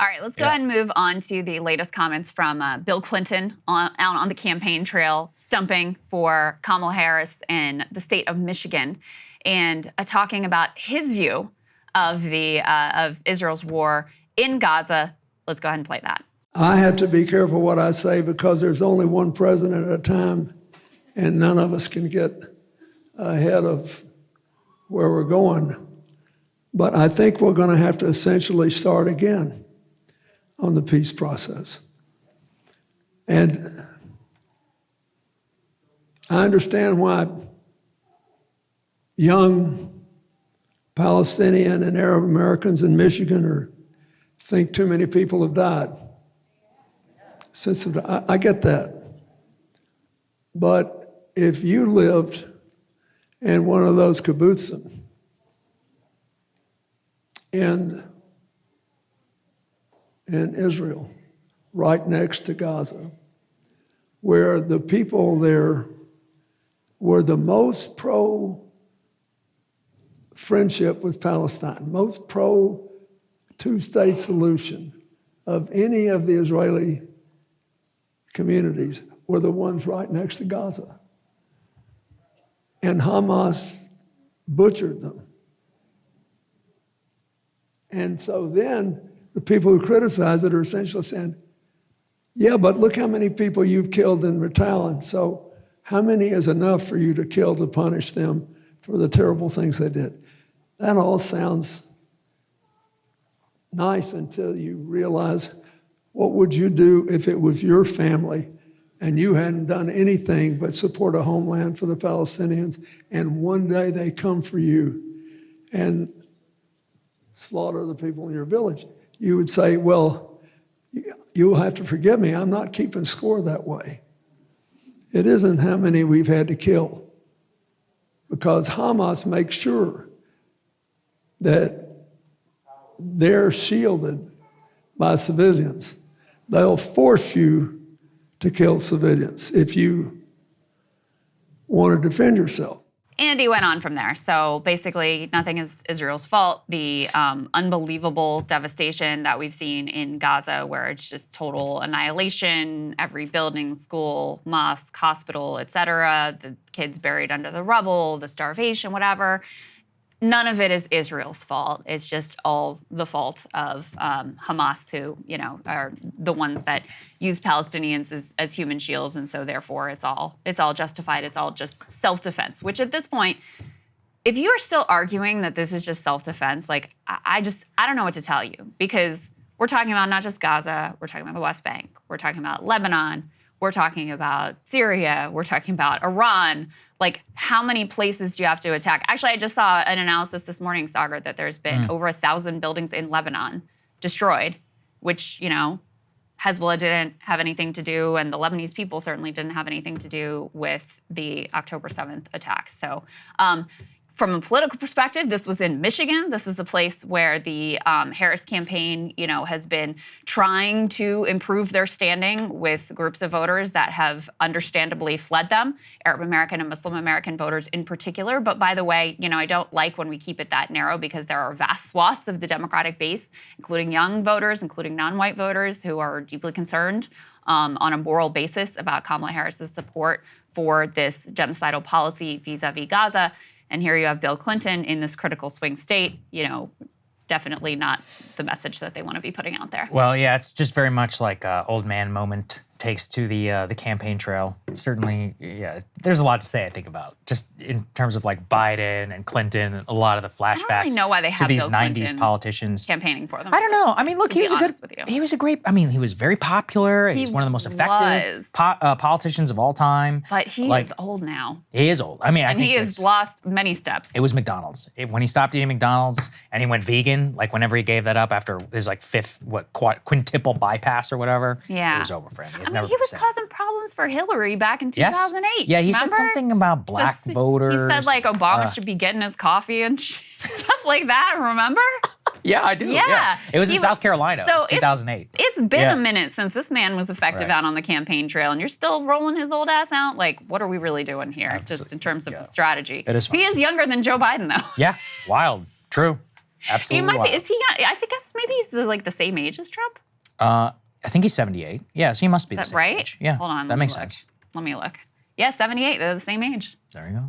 All right, let's go ahead and move on to the latest comments from Bill Clinton out on the campaign trail, stumping for Kamala Harris in the state of Michigan, and talking about his view of of Israel's war in Gaza. Let's go ahead and play that. I have to be careful what I say because there's only one president at a time, and none of us can get ahead of where we're going. But I think we're going to have to essentially start again on the peace process. And I understand why young Palestinian and Arab Americans in Michigan think too many people have died. I get that. But if you lived in one of those kibbutzim in Israel, right next to Gaza, where the people there were the most pro-friendship with Palestine, most pro-two-state solution of any of the Israeli communities, were the ones right next to Gaza. And Hamas butchered them. And so then the people who criticize it are essentially saying, yeah, but look how many people you've killed in retaliation. So how many is enough for you to kill to punish them for the terrible things they did? That all sounds nice until you realize, what would you do if it was your family and you hadn't done anything but support a homeland for the Palestinians, and one day they come for you and slaughter the people in your village? You would say, well, you'll have to forgive me, I'm not keeping score that way. It isn't how many we've had to kill, because Hamas makes sure that they're shielded by civilians. They'll force you to kill civilians if you want to defend yourself. And he went on from there. So basically, nothing is Israel's fault. The unbelievable devastation that we've seen in Gaza, where it's just total annihilation, every building, school, mosque, hospital, etc., the kids buried under the rubble, the starvation, whatever. None of it is Israel's fault. It's just all the fault of Hamas, who, are the ones that use Palestinians as human shields, and so therefore it's all justified. It's all just self-defense. Which at this point, if you are still arguing that this is just self-defense, I don't know what to tell you, because we're talking about not just Gaza, we're talking about the West Bank, we're talking about Lebanon, we're talking about Syria, we're talking about Iran. How many places do you have to attack? Actually, I just saw an analysis this morning, Saagar, that there's been over 1,000 buildings in Lebanon destroyed, which, Hezbollah didn't have anything to do, and the Lebanese people certainly didn't have anything to do with the October 7th attacks. So from a political perspective, this was in Michigan. This is a place where the Harris campaign, has been trying to improve their standing with groups of voters that have understandably fled them, Arab American and Muslim American voters in particular. But by the way, I don't like when we keep it that narrow, because there are vast swaths of the Democratic base, including young voters, including non-white voters, who are deeply concerned on a moral basis about Kamala Harris's support for this genocidal policy vis-a-vis Gaza. And here you have Bill Clinton in this critical swing state, definitely not the message that they want to be putting out there. Well, yeah, it's just very much like an old man moment takes to the campaign trail. Certainly, yeah, there's a lot to say, I think, about just in terms of Biden and Clinton and a lot of the flashbacks I don't really know why they have to these Bill 90s Clinton politicians campaigning for them. I don't know. I mean, look, he was a great, he was very popular. He was one of the most effective politicians of all time. But he is old now. He is old. I think he has lost many steps. It was McDonald's. When he stopped eating McDonald's and he went vegan, whenever he gave that up after his quintuple bypass or whatever, it was over for him. He was causing problems for Hillary back in 2008. Yeah, he said something about black voters. He said Obama should be getting his coffee and stuff like that, remember? Yeah, I do. Yeah. It was in South Carolina. So it was 2008. It's been a minute since this man was effective out on the campaign trail, and you're still rolling his old ass out? What are we really doing here, just in terms of strategy? It is fun. He is younger than Joe Biden, though. Yeah, wild. True. Absolutely. He might be. wild. Is he? I think maybe he's like the same age as Trump. I think he's 78. Yeah, so he must be the Is that same right? age. Yeah, Hold on. that makes sense. Let me look. Yeah, 78. They're the same age. There you go.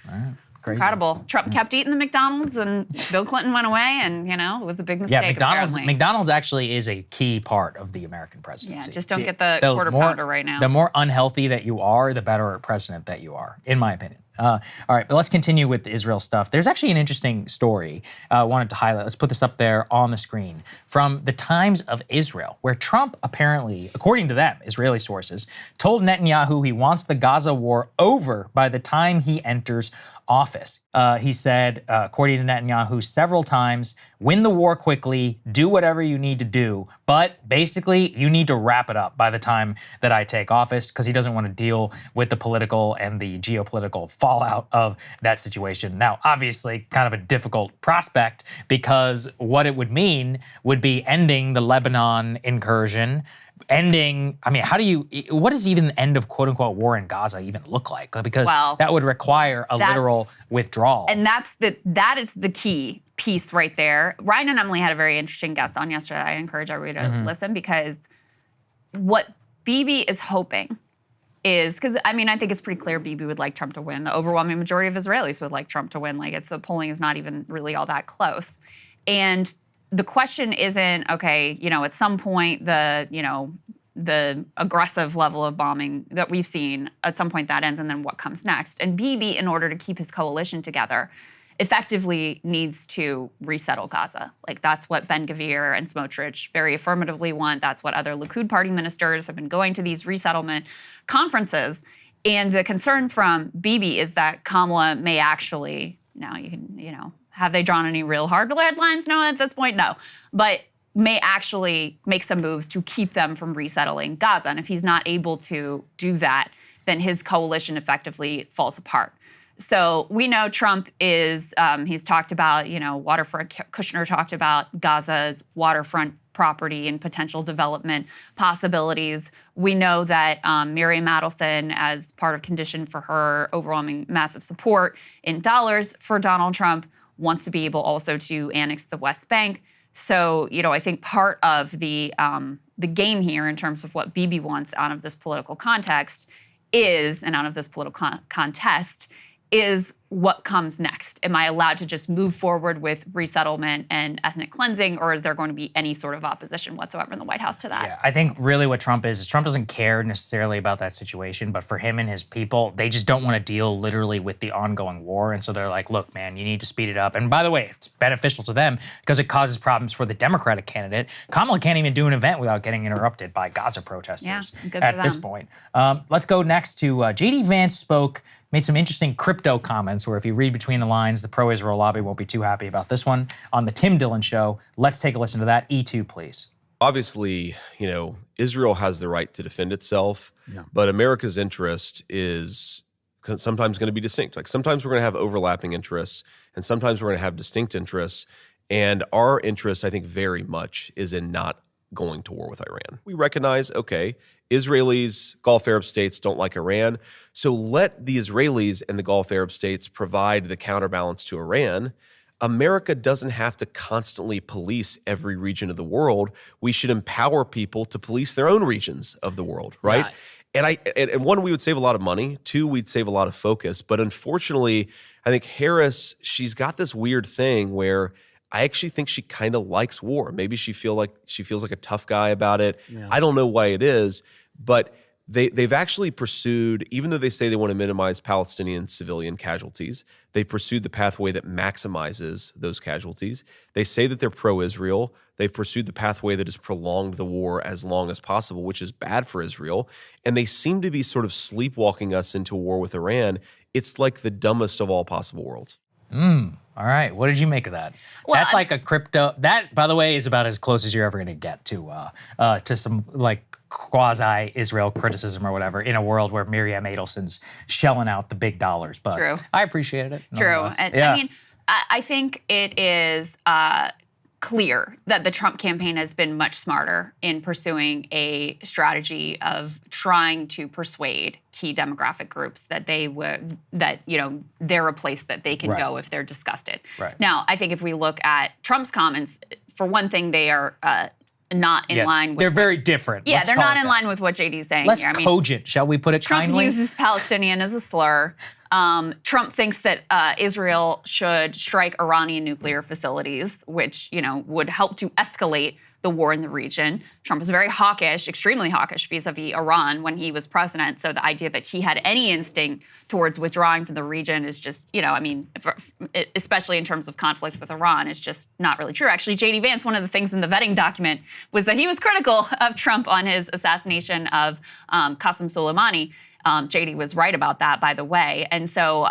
All right. Crazy. Incredible. Trump kept eating the McDonald's, and Bill Clinton went away, and it was a big mistake. Yeah, apparently. McDonald's actually is a key part of the American Yeah, presidency. just don't get the quarter pounder right now. The more unhealthy that you are, the better president that you are, in my opinion. All right, but let's continue with the Israel stuff. There's actually an interesting story I wanted to highlight. Let's put this up there on the screen from the Times of Israel, where Trump apparently, according to them, Israeli sources, told Netanyahu he wants the Gaza war over by the time he enters office. He said, according to Netanyahu, several times, win the war quickly, do whatever you need to do, but basically you need to wrap it up by the time that I take office, because he doesn't want to deal with the political and the geopolitical fallout of that situation. Now, obviously, kind of a difficult prospect, because what it would mean would be ending the Lebanon incursion, what does even the end of quote unquote war in Gaza even look like? Because that would require a literal withdrawal. And that is the key piece right there. Ryan and Emily had a very interesting guest on yesterday. I encourage everybody to listen, because what Bibi is hoping is, because I think it's pretty clear Bibi would like Trump to win. The overwhelming majority of Israelis would like Trump to win. The polling is not even really all that close. And the question isn't, okay, at some point the aggressive level of bombing that we've seen, at some point that ends, and then what comes next? And Bibi, in order to keep his coalition together, effectively needs to resettle Gaza. That's what Ben-Gvir and Smotrich very affirmatively want. That's what other Likud party ministers have been going to these resettlement conferences. And the concern from Bibi is that Kamala may actually, now you can, have they drawn any real hard red lines? No, at this point, no. But may actually make some moves to keep them from resettling Gaza. And if he's not able to do that, then his coalition effectively falls apart. So we know Trump is, he's talked about, waterfront, Kushner talked about Gaza's waterfront property and potential development possibilities. We know that Miriam Adelson, as part of condition for her overwhelming massive support in dollars for Donald Trump, wants to be able also to annex the West Bank. So, I think part of the game here in terms of what Bibi wants out of this political context and out of this political contest, is what comes next. Am I allowed to just move forward with resettlement and ethnic cleansing, or is there going to be any sort of opposition whatsoever in the White House to that? Yeah, I think really what Trump is Trump doesn't care necessarily about that situation, but for him and his people, they just don't want to deal literally with the ongoing war. And so they're like, look, man, you need to speed it up. And by the way, it's beneficial to them because it causes problems for the Democratic candidate. Kamala can't even do an event without getting interrupted by Gaza protesters at this point. Let's go next to J.D. Vance made some interesting crypto comments where if you read between the lines, the pro-Israel lobby won't be too happy about this one on the Tim Dillon Show. Let's take a listen to that. E2, please. Obviously, Israel has the right to defend itself, but America's interest is sometimes going to be distinct. Sometimes we're going to have overlapping interests, and sometimes we're going to have distinct interests. And our interest, I think, very much is in not going to war with Iran. We recognize, okay, Israelis, Gulf Arab states don't like Iran, so let the Israelis and the Gulf Arab states provide the counterbalance to Iran. America doesn't have to constantly police every region of the world. We should empower people to police their own regions of the world, right? Yeah. And one, we would save a lot of money. Two, we'd save a lot of focus. But unfortunately, I think Harris, she's got this weird thing where I actually think she kind of likes war. Maybe she feels like a tough guy about it. Yeah. I don't know why it is, but they've actually pursued, even though they say they want to minimize Palestinian civilian casualties, they pursued the pathway that maximizes those casualties. They say that they're pro-Israel. They've pursued the pathway that has prolonged the war as long as possible, which is bad for Israel. And they seem to be sort of sleepwalking us into war with Iran. It's like the dumbest of all possible worlds. All right. What did you make of that? Well, that's like a crypto. That, by the way, is about as close as you're ever going to get to some quasi-Israel criticism or whatever in a world where Miriam Adelson's shelling out the big dollars. But I appreciated it. True. And, I think it is clear that the Trump campaign has been much smarter in pursuing a strategy of trying to persuade key demographic groups that they're a place that they can go if they're disgusted. Right. Now, I think if we look at Trump's comments, for one thing, they are not in line with. They're very different. Yeah, they're not in line with what JD's saying Less here. cogent, shall we put it Trump kindly? uses Palestinian as a slur. Trump thinks that Israel should strike Iranian nuclear facilities, which, would help to escalate the war in the region. Trump was very hawkish, extremely hawkish vis-a-vis Iran when he was president. So the idea that he had any instinct towards withdrawing from the region is just, especially in terms of conflict with Iran, is just not really true. Actually, JD Vance, one of the things in the vetting document was that he was critical of Trump on his assassination of Qasem Soleimani. JD was right about that, by the way. And so,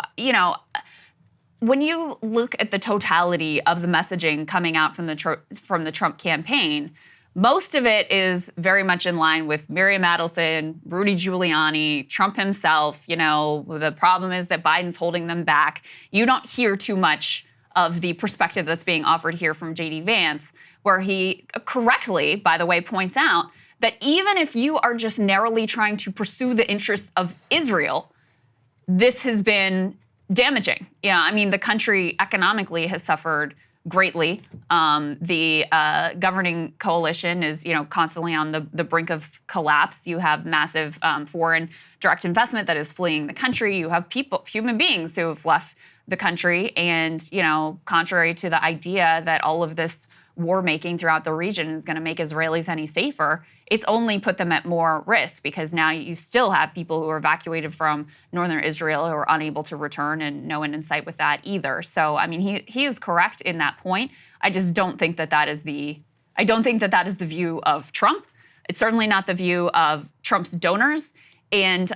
when you look at the totality of the messaging coming out from the Trump campaign, most of it is very much in line with Miriam Adelson, Rudy Giuliani, Trump himself. The problem is that Biden's holding them back. You don't hear too much of the perspective that's being offered here from JD Vance, where he correctly, by the way, points out that even if you are just narrowly trying to pursue the interests of Israel, this has been damaging. The country economically has suffered greatly. The governing coalition is, constantly on the brink of collapse. You have massive foreign direct investment that is fleeing the country. You have human beings who have left the country. And, contrary to the idea that all of this war making throughout the region is going to make Israelis any safer, it's only put them at more risk, because now you still have people who are evacuated from northern Israel who are unable to return, and no end in sight with that either. So, he is correct in that point. I just don't think that is the view of Trump. It's certainly not the view of Trump's donors. And,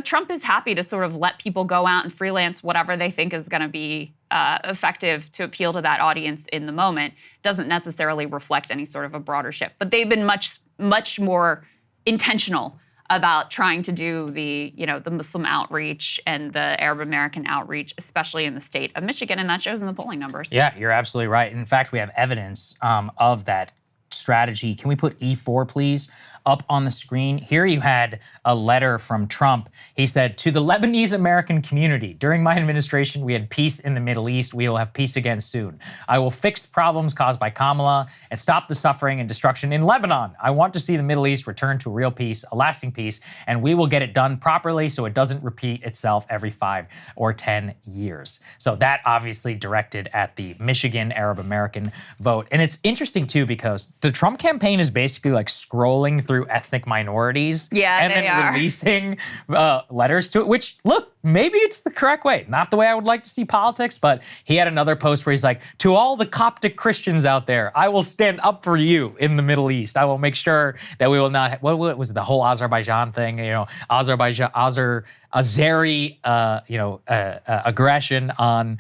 Trump is happy to sort of let people go out and freelance whatever they think is going to be effective to appeal to that audience in the moment. Doesn't necessarily reflect any sort of a broader shift. But they've been much more intentional about trying to do the Muslim outreach and the Arab American outreach, especially in the state of Michigan, and that shows in the polling numbers. Yeah, you're absolutely right. In fact, we have evidence of that strategy. Can we put E4, please, up on the screen? Here you had a letter from Trump. He said, "To the Lebanese American community, during my administration, we had peace in the Middle East. We will have peace again soon. I will fix problems caused by Kamala and stop the suffering and destruction in Lebanon. I want to see the Middle East return to a real peace, a lasting peace, and we will get it done properly so it doesn't repeat itself every 5 or 10 years. So that obviously directed at the Michigan Arab American vote. And it's interesting too, because the Trump campaign is basically like scrolling through ethnic minorities and then releasing letters to it, which, look, maybe it's the correct way. Not the way I would like to see politics, but he had another post where he's like, "To all the Coptic Christians out there, I will stand up for you in the Middle East. I will make sure that we will not," what was it, the whole Azerbaijan thing, Azeri, aggression on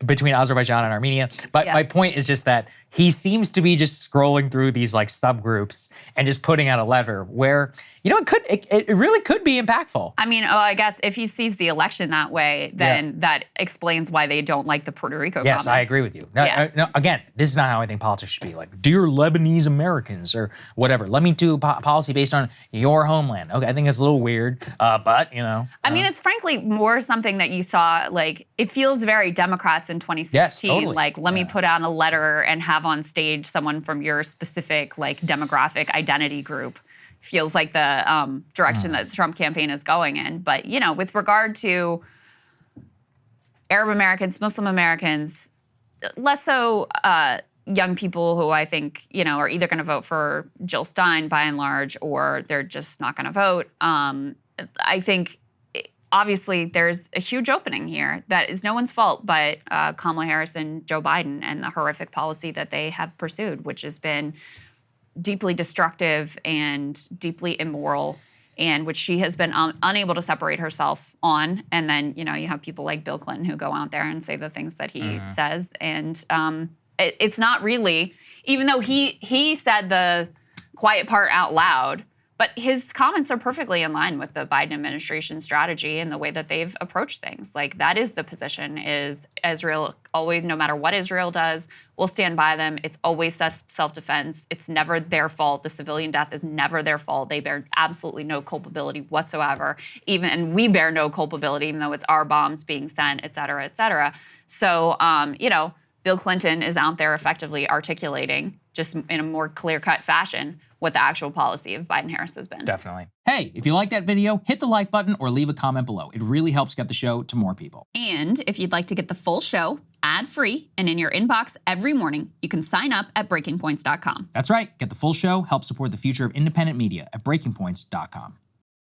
between Azerbaijan and Armenia. But my point is just that he seems to be just scrolling through these like subgroups and just putting out a letter where, it really could be impactful. I guess if he sees the election that way, then that explains why they don't like the Puerto Rico comments. Yes, I agree with you. No, again, this is not how I think politics should be. Like, dear Lebanese Americans or whatever, let me do policy based on your homeland. Okay, I think it's a little weird, but, it's frankly more something that you saw, like, it feels very Democrats in 2016. Yes, totally. Like, let me put out a letter and have on stage someone from your specific, like, demographic identity group. Feels like the direction that the Trump campaign is going in. But, with regard to Arab Americans, Muslim Americans, less so young people who I think, are either going to vote for Jill Stein by and large, or they're just not going to vote. I think, obviously, there's a huge opening here that is no one's fault but Kamala Harris and Joe Biden and the horrific policy that they have pursued, which has been deeply destructive and deeply immoral, and which she has been unable to separate herself on. And then, you have people like Bill Clinton who go out there and say the things that he says. And it's not really, even though he said the quiet part out loud, But his comments are perfectly in line with the Biden administration strategy and the way that they've approached things. Like, that is the position, is Israel always, no matter what Israel does, we'll stand by them. It's always self-defense. It's never their fault. The civilian death is never their fault. They bear absolutely no culpability whatsoever. And we bear no culpability, even though it's our bombs being sent, et cetera, et cetera. So, Bill Clinton is out there effectively articulating, just in a more clear-cut fashion, what the actual policy of Biden-Harris has been. Definitely. Hey, if you like that video, hit the like button or leave a comment below. It really helps get the show to more people. And if you'd like to get the full show ad-free and in your inbox every morning, you can sign up at breakingpoints.com. That's right. Get the full show, help support the future of independent media at breakingpoints.com.